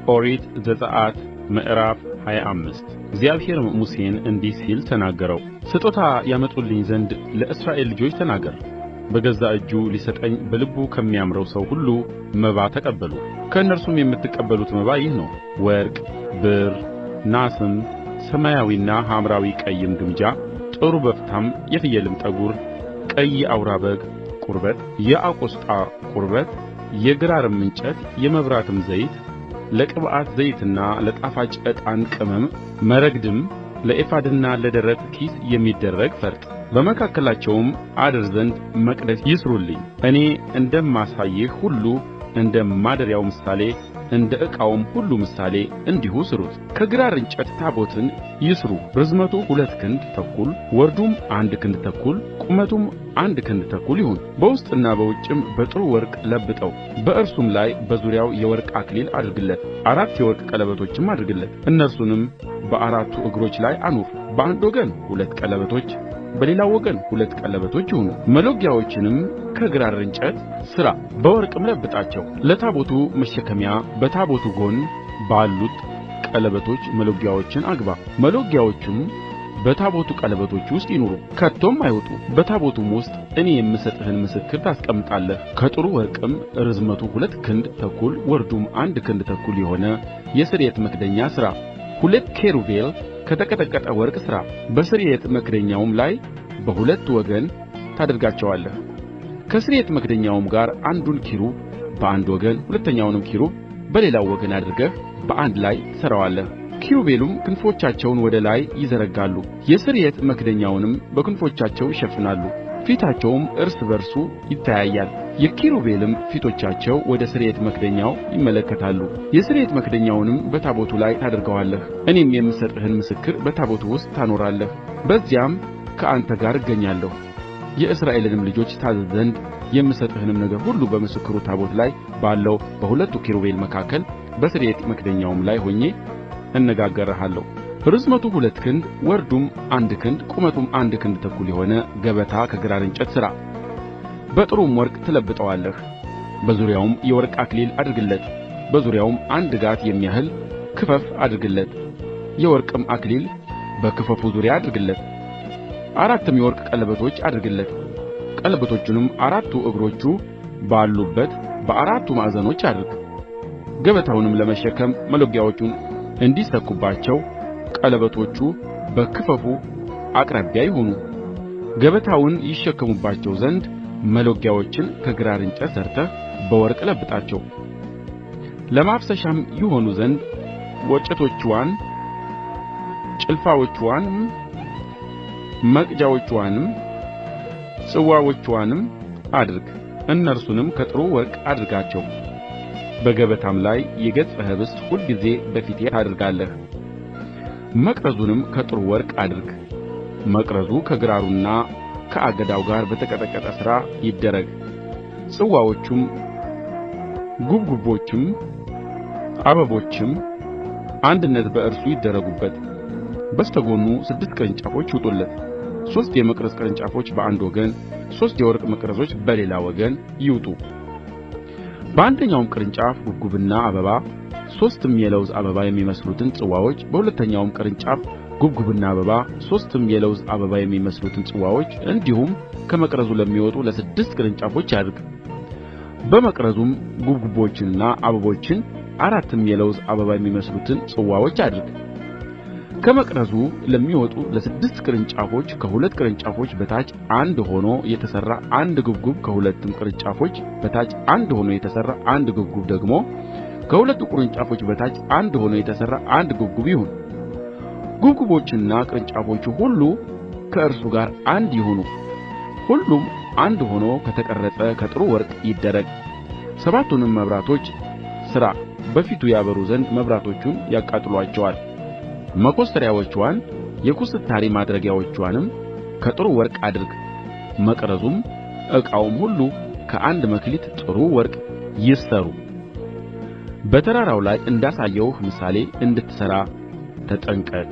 ኦሪት ዘጽአት ምዕራፍ 25 እግዚአብሔርም ሙሴን እንዲህ ሲል ተናገረው። ስጦታ ያመጡልኝ ዘንድ ለእስራኤል ልጆች ተናገር። በገዛ እጁ ሊሰጠኝ በልቡ ከሚያምረው ሰው ሁሉ መባ ተቀበሉ። ከእነርሱም የምትቀበሉት መባ ይህ ነው: ወርቅ፣ ብር፣ ናስም፣ ሰማያዊና ሐምራዊ ቀይም ግምጃ፣ ጥሩ በፍታም፣ የፍየልም ጠጕር፣ ቀይ የአውራ በግ ቁርበት፣ የአቆስጣ ቁርበት፣ የግራርም እንጨት፣ የመብራትም ዘይት፣ ለቅብዓት ዘይትና ለጣፋጭ ዕጣን ቅመም፣ መረግድም፣ ለኤፉድና ለደረት ኪስ የሚደረግ ፈርጥ። በመካከላቸውም አድር ዘንድ መቅደስ ይሥሩልኝ። እኔ እንደማሳይህ ሁሉ እንደ ማደሪያው ምሳሌ እንደ ዕቃውም ሁሉ ምሳሌ እንዲሁ ሥሩት። ከግራር እንጨት ታቦትን ይሥሩ። ርዝመቱ 2 ክንድ ተኩል ወርዱም 1 ክንድ ተኩል ቁመቱም 1 ክንድ ተኩል ይሁን። በውስጥና በውጭም በጥሩ ወርቅ ለብጠው። በእርሱም ላይ በዙሪያው የወርቅ አክሊል አድርግለት። 4 የወርቅ ቀለበቶችም አድርግለት። እነርሱንም በአራቱ እግሮች ላይ አኑር። በአንድ ወገን 2 ቀለበቶች፣ በሌላው ወገን 2 ቀለበቶች ይሁኑ። መሎጊያዎችንም ከግራር እንጨት ሥራ፣ በወርቅም ለብጣቸው። ለታቦቱ መሸከሚያ በታቦቱ ጎን ባሉት ቀለበቶች መሎጊያዎችን አግባ። መሎጊያዎቹም በታቦቱ ቀለበቶች ውስጥ ይኑሩ፣ ከቶም አይውጡ። በታቦቱም ውስጥ እኔ የምሰጥህን ምስክር ታስቀምጣለህ። ከጥሩ ወርቅም ርዝመቱ 2 ክንድ ተኩል ወርዱም 1 ክንድ ተኩል የሆነ የስርየት መክደኛ ሥራ። 2 ኪሩቤል ከተቀጠቀጠ ወርቅ ሥራ። በስርየት መክደኛውም ላይ በሁለት ወገን ታደርጋቸዋለህ። ከስርየት መክደኛውም ጋር አንዱን ኪሩብ በአንድ ወገን ሁለተኛውንም ኪሩብ በሌላው ወገን አድርገህ በአንድ ላይ ትሠራዋለህ። ኪሩቤልም ክንፎቻቸውን ወደ ላይ ይዘረጋሉ፣ የስርየት መክደኛውንም በክንፎቻቸው ይሸፍናሉ። ፊታቸውም እርስ በርሱ ይተያያል። የኪሩቤልም ፊቶቻቸው ወደ ስርየት መክደኛው ይመለከታሉ። የስርየት መክደኛውንም በታቦቱ ላይ ታደርገዋለህ። እኔም የምሰጥህን ምስክር በታቦቱ ውስጥ ታኖራለህ። በዚያም ከአንተ ጋር እገኛለሁ። የእስራኤልንም ልጆች ታዘዝ ዘንድ የምሰጥህንም ነገር ሁሉ በምስክሩ ታቦት ላይ ባለው በሁለቱ ኪሩቤል መካከል በስርየት መክደኛውም ላይ ሆኜ እነጋገርሃለሁ። ርዝመቱ 2 ክንድ ወርዱም 1 ክንድ ቁመቱም 1 ክንድ ተኩል የሆነ ገበታ ከግራር እንጨት ሥራ። በጥሩም ወርቅ ትለብጠዋለህ። በዙሪያውም የወርቅ አክሊል አድርግለት። በዙሪያውም 1 ጋት የሚያህል ክፈፍ አድርግለት። የወርቅም አክሊል በክፈፉ ዙሪያ አድርግለት። 4 የወርቅ ቀለበቶች አድርግለት። ቀለበቶቹንም 4 እግሮቹ ባሉበት በ4 ማዕዘኖች አድርግ። ገበታውንም ለመሸከም መሎጊያዎቹን እንዲሰኩባቸው ቀለበቶቹ በክፈፉ አቅራቢያ ይሁኑ። ገበታውን ይሸከሙባቸው ዘንድ መሎጊያዎችን ከግራር እንጨት ሠርተህ በወርቅ ለብጣቸው። ለማፍሰሻም ይሆኑ ዘንድ ወጭቶችዋን፣ ጭልፋዎችዋንም፣ መቅጃዎችዋንም፣ ጽዋዎችዋንም አድርግ። እነርሱንም ከጥሩ ወርቅ አድርጋቸው። በገበታም ላይ የገጽ ኅብስት ሁልጊዜ በፊቴ ታደርጋለህ። መቅረዙንም ከጥሩ ወርቅ አድርግ። መቅረዙ ከግራሩና ከአገዳው ጋር በተቀጠቀጠ ሥራ ይደረግ። ጽዋዎቹም፣ ጉብጉቦችም፣ አበቦችም አንድነት በእርሱ ይደረጉበት። በስተጎኑ 6 ቅርንጫፎች ይውጡለት። 3 የመቅረዝ ቅርንጫፎች በአንድ ወገን፣ 3 የወርቅ መቅረዞች በሌላ ወገን ይውጡ። በአንደኛውም ቅርንጫፍ ጉብጉብና አበባ፣ 3 የለውዝ አበባ የሚመስሉትን ጽዋዎች፣ በሁለተኛውም ቅርንጫፍ ጉብጉብና አበባ፣ 3 የለውዝ አበባ የሚመስሉትን ጽዋዎች፣ እንዲሁም ከመቅረዙ ለሚወጡ ለ6 ቅርንጫፎች አድርግ። በመቅረዙም ጉብጉቦችንና አበቦችን 4 የለውዝ አበባ የሚመስሉትን ጽዋዎች አድርግ። ከመቅረዙ ለሚወጡ ለ6 ቅርንጫፎች ከ2 ቅርንጫፎች በታች አንድ ሆኖ የተሠራ አንድ ጉብጉብ፣ ከ2 ቅርንጫፎች በታች አንድ ሆኖ የተሠራ አንድ ጉብጉብ ደግሞ ከ2 ቅርንጫፎች በታች አንድ ሆኖ የተሠራ አንድ ጉብጉብ ይሁን። ጉብጉቦቹና ቅርንጫፎቹ ሁሉ ከእርሱ ጋር አንድ ይሁኑ። ሁሉም አንድ ሆኖ ከተቀረጸ ከጥሩ ወርቅ ይደረግ። 7ቱንም መብራቶች ሥራ፣ በፊቱ ያበሩ ዘንድ መብራቶቹን ያቃጥሉአቸዋል። መኰስተሪያዎችዋን የኩስታሪ ማድረጊያዎችዋንም ከጥሩ ወርቅ አድርግ። መቅረዙም ዕቃውም ሁሉ ከአንድ መክሊት ጥሩ ወርቅ ይሠሩ። በተራራው ላይ እንዳሳየሁህ ምሳሌ እንድትሠራ ተጠንቀቅ።